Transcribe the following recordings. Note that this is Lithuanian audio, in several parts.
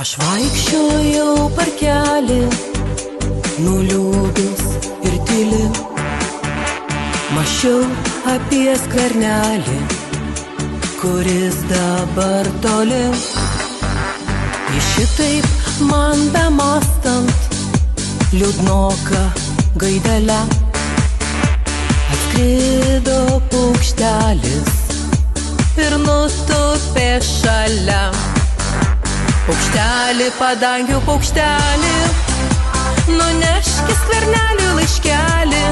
Aš vaikščiojau parkelį, nuliūdus ir tyli, mąsčiau apie skvernelį, kuris dabar toli. Jis šitaip man bemastant liūdnoka gaidelę. Atskrido paukštelis ir nutupė šalia. Paukštelį, padangių paukštelį, nuneški skverneliui laiškelį.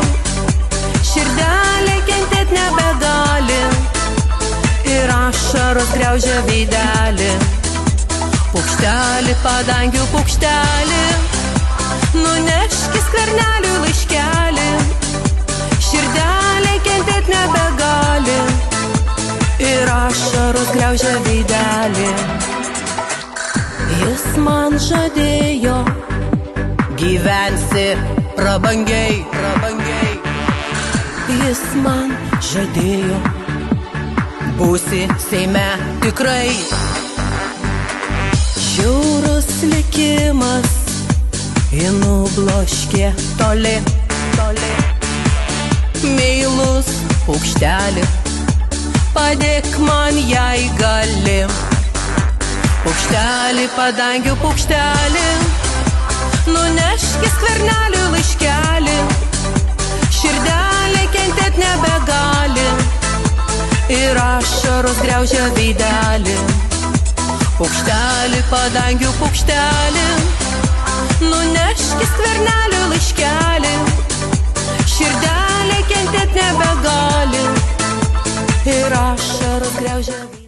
Širdelė kentėt nebegali ir ašaros griaužia veidelį. Paukštelį, padangių paukštelį, nuneški skverneliui laiškelį. Širdelė kentėt nebegali ir ašaros griaužia veidelį. Jis man žadėjo, gyvensi prabangiai, prabangiai. Jis man žadėjo, būsi Seime tikrai. Žiaurus likimas jį nubloškė toli, toli. Meilus paukšteli, padėk man jei gali. Paukštelį, padangių paukštelį, nuneški skverneliui laiškelį. Širdelė kentėt nebegali ir ašaros griaužia veidelį. Paukštelį, padangių paukštelį, nuneški skverneliui laiškelį. Širdelė kentėt nebegali ir ašaros griaužia veidelį.